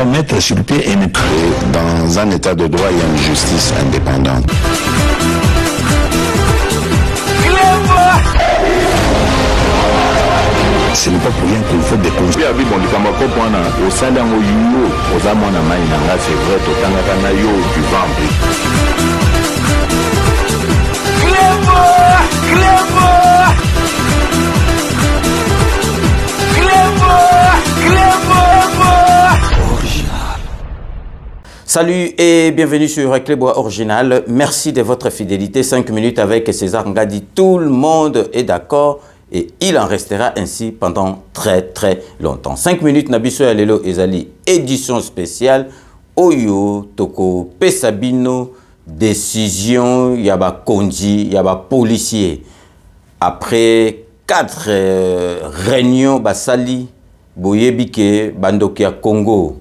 doit mettre sur pied et dans un état de droit, il y a une justice indépendante. Ce n'est pas pour rien qu'il faut des conseils. Salut et bienvenue sur Clébois Original. Merci de votre fidélité. 5 minutes avec César Ngadi. Tout le monde est d'accord et il en restera ainsi pendant très longtemps. 5 minutes Nabiso Alelo Ezali. Édition spéciale. Oyo Toko Pesabino. Décision. Yaba Konji. Yaba policier. Après 4 réunions Basali. Boyebike. Bandokia Congo.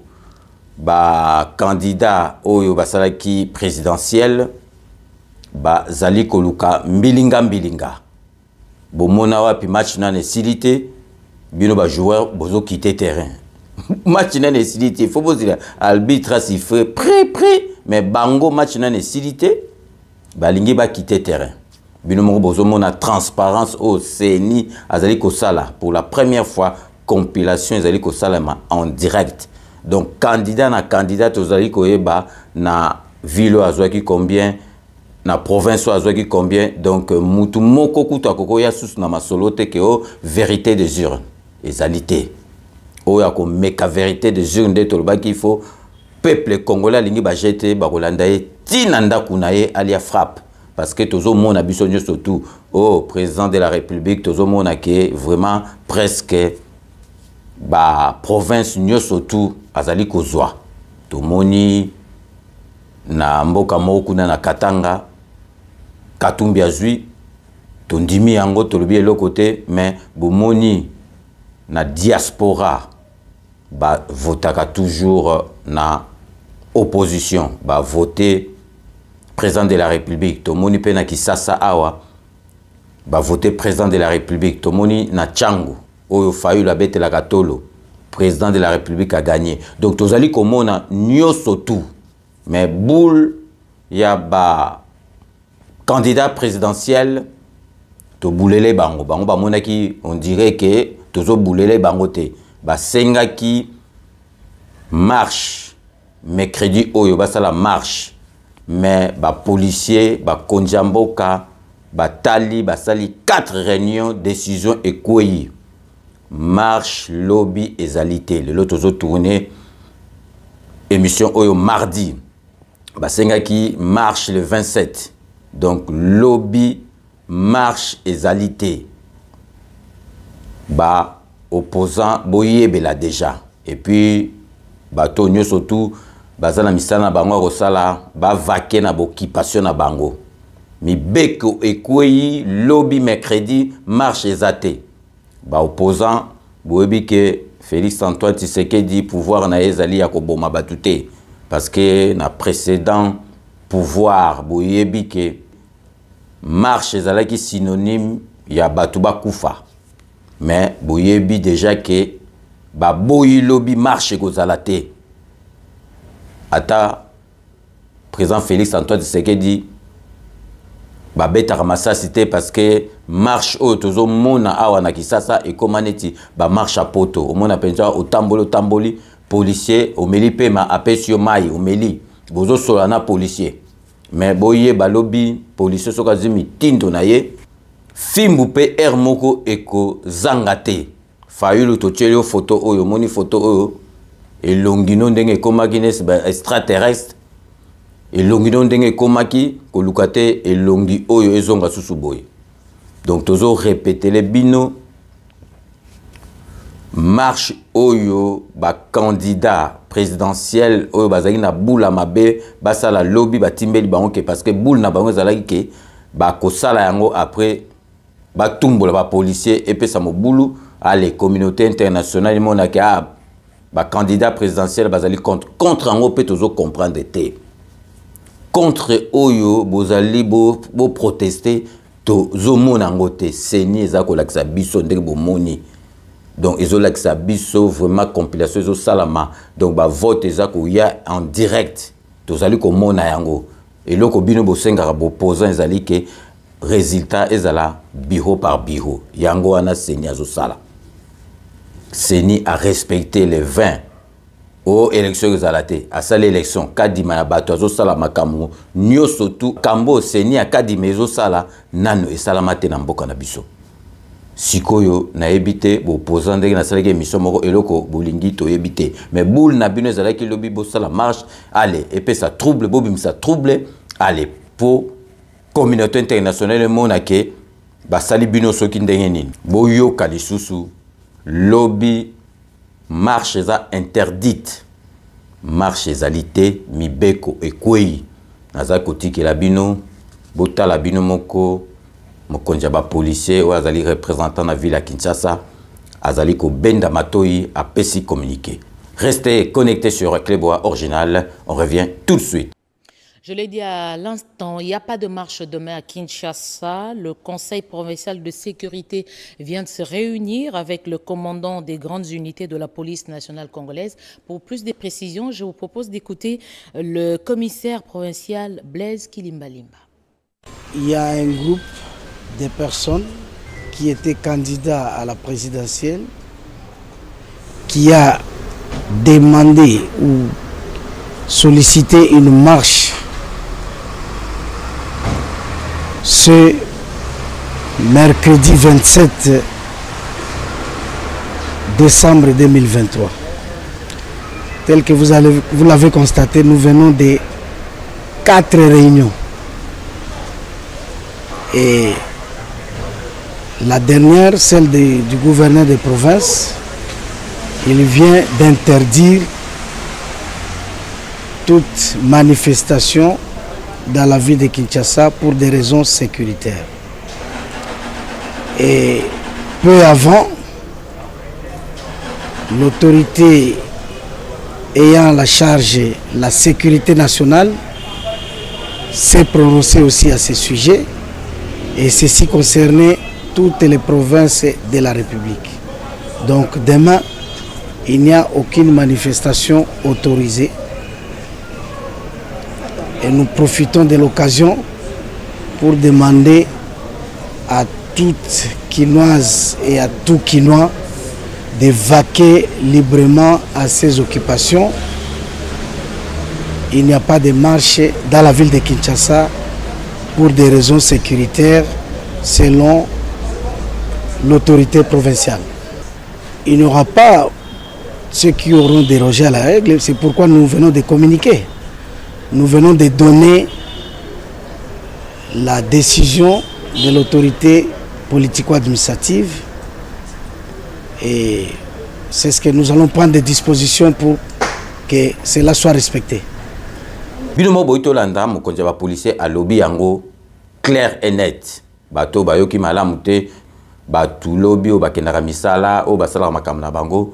Ba candidat oyo basalaki présidentiel ba zali koluka mbilinga bomona wapi match na nécessité bino ba joueur bozo quitter terrain match na nécessité faut bozila arbitre siffle pré mais bango match na nécessité balingi ba quitter terrain bino mo bozo mona transparence au CENI azali ko sala pour la première fois compilation azali ko salama en direct. Donc, candidat na candidat ozali koyeba na ville azwaki combien, na province azwaki combien. Donc, mutu moko kuta koko ya sus na masolo te ke o vérité des urnes. Ezalité. O ya ko meka vérité des urnes de tolobaki il faut peuple congolais lingi ba jete ba kolanda ye tinanda kunaye alia frappe. Parce que tozo mona biso surtout au président de la République tozo mona ke vraiment presque ba province nyoso tout azali kozwa tomoni na mboka moko na Katanga Katumbi azui tondimi yango tolobi eloko te mais bomoni na diaspora ba votaka toujours na opposition ba voter président de la République tomoni pe na Kisasa awa ba voter président de la République tomoni na Tchango Oyo Fayu la bête la Katolo, président de la République a gagné. Donc tozali komona nyoso tout. Mais boule ya ba candidat présidentiel to boulele bango. Bango ba monaki on dirait que tozo boulele bango te. Ba senga ki marche mercredi oyo ba sala marche. Mais ba policier ba konjamboka ba tali ba sali 4 réunions décision et kouyi. Marche, lobby, ezalité. Le lot ozo tourné émission oyo mardi. Basenga qui marche le 27. Donc lobby, marche, ezalité. Ba opposant boyebela déjà. Et puis bato nyo surtout bazana misana bango rosala ba vaquer na occupation na bango. Mi beko ekweyi lobby mercredi marche ezate. Ba opposant boyebi que Félix Antoine Tshisekedi pouvoir na ezali ya koboma batute parce que na précédent pouvoir boyebi que marche ezalaki synonyme ya batu bakufa mais boyebi déjà que ba boyi lobby marche kozalate ata président Félix Antoine Tshisekedi ba beta ramassa cité parce que marche au tozo mona awa na Kisasa et komaneti ba marche à poto au mona penja au tamboli policier au meli pema apesio mai au meli bozo solana policier mais boye ba lobby policier soka zimi tindo na ye fimbu pe air moko eko zangate fayulu to tchelio photo oyo moni photo oyo et longino ndenge komakines ba extraterrestre et longino ndenge komaki kolukate et longi oyo ezonga susuboy. Donc tozo répéter les bino marche oyo ba candidat présidentiel oyo bazaki na boula mabe basala lobby batimbeli bango ke parce que boule na bango zalaki ke ba kosala yango après ba tumbola ba policier et pe sa mobulu à les communautés internationales mona ke ba candidat présidentiel bazali contre yango pe tozo comprendre te contre oyo bozali bo protester to zomo nango te seni ezako lakisa biso ndenge bomoni Donc ils ont l'accès biso vraiment compilation zo salama. Donc ba vote ezako ya en direct. Tozali ko mona yango. Et loko bino bosenga bo posant ezali ke résultat ezala bureau par bureau. Yango ana seni azo sala. Seni a respecté les 20 aux élections ezalate. À ça l'élection kadima na bato azo sala makamu nyo surtout kambo seni a kadima ezo sala nano esalamate na mboka na biso. Sikoyo na ebite bo posant ndenge na salaki émission moko eloko bolingi to ebite mais boule na bino ezalaki lobi bo sala marche allez et puis ça trouble bobim ça trouble allez pour communauté internationale mona ke basali bino soki ndenge nini boyo kalisusu lobby marche eza interdite marche ezalité mibeko ekwei naza kotikela bino botala bino moko mokonja ba policier ou azali représentant na ville à Kinshasa azali ko benda matoi a pesi communiqué. Restez connectés sur Clébois Original, on revient tout de suite. Je l'ai dit à l'instant, il n'y a pas de marche demain à Kinshasa. Le Conseil provincial de sécurité vient de se réunir avec le commandant des grandes unités de la police nationale congolaise. Pour plus de précisions, je vous propose d'écouter le commissaire provincial Blaise Kilimbalimba. Il y a un groupe des personnes qui étaient candidats à la présidentielle, qui a demandé ou sollicité une marche ce mercredi 27 décembre 2023. Tel que vous l'avez constaté, nous venons de 4 réunions. Et la dernière, celle du gouverneur de province, il vient d'interdire toute manifestation dans la ville de Kinshasa pour des raisons sécuritaires. Et peu avant, l'autorité ayant la charge de la sécurité nationale s'est prononcée aussi à ce sujet, et ceci concernait toutes les provinces de la République. Donc demain, il n'y a aucune manifestation autorisée. Et nous profitons de l'occasion pour demander à toutes Kinoises et à tout Kinois de vaquer librement à ses occupations. Il n'y a pas de marche dans la ville de Kinshasa pour des raisons sécuritaires selon l'autorité provinciale. Il n'y aura pas ceux qui auront dérogé à la règle, c'est pourquoi nous venons de communiquer. Nous venons de donner la décision de l'autorité politico-administrative et c'est ce que nous allons prendre des dispositions pour que cela soit respecté. Binomo boito landa mokonja ba policier a lobby yango clair et net. Bato bayoki malamu te batu lobby o bakendaka misala o basala makambo na bango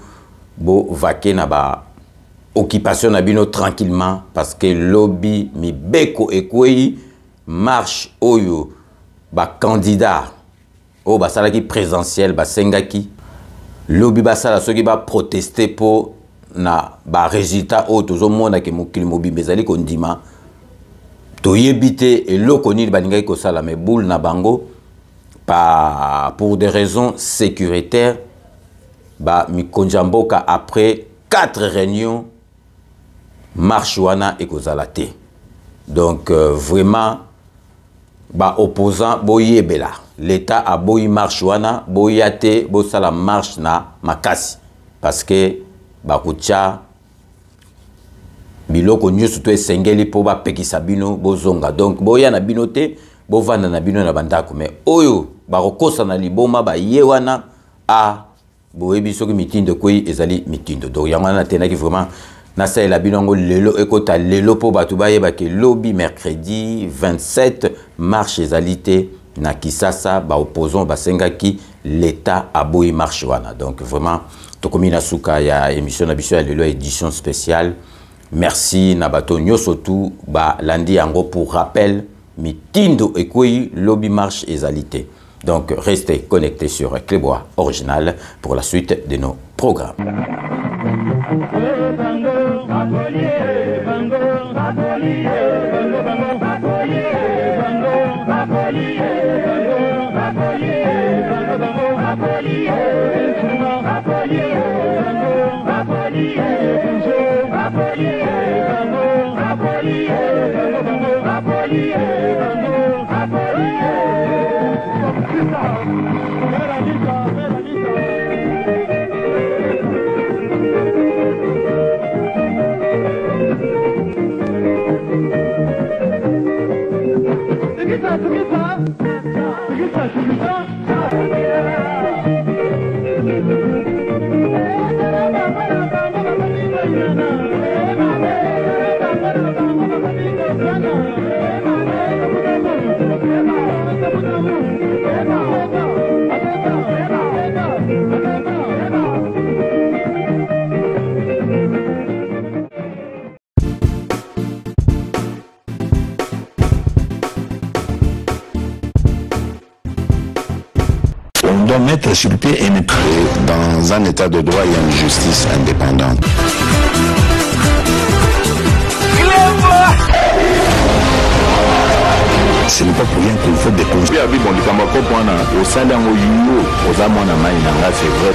bo vaquer na ba occupation na bino tranquillement parce que lobby mi beko ekwei marche oyo ba candidat o basala ki présentiel ba sengaki lobby basala soki ba protester po na ba résultat o tozo mona ke mokili mobimbe ezali kondima toyebite eloko nini balingaki kosala me boule na bango pa pour des raisons sécuritaires ba mikonjamboka après 4 réunions marche wana ekozalate. Donc vraiment ba opposant boyebela l'état a boyi marche wana boyate bo sala marche na makasi parce que ba kucha biloko nyusu to esengeli po ba pekisa bino bozonga. Donc boya na bino te bo vanda na bino na bandako mais oyo ba kokosa na liboma ba ye wana a boyebi soki mitindo koyi ezali mitindo. Donc yango na tenaki vraiment na sa la binongo lelo ekota lelo po batu bayeba ke lobby mercredi 27 marche ezalité na Kisasa ba opposant ba sengaki l'état aboyi marche wana. Donc vraiment tokomi na suka ya émission na biso ya lelo édition spéciale. Merci na bato nyoso tout ba landi yango pour rappel mitindo ekoi lobby marche ezalité. Donc, restez connectés sur Clébois Original pour la suite de nos programmes. On doit mettre sur pied une créer dans un état de droit et une justice indépendante. Ce n'est pas pour rien qu'il faut découvrir. C'est vrai,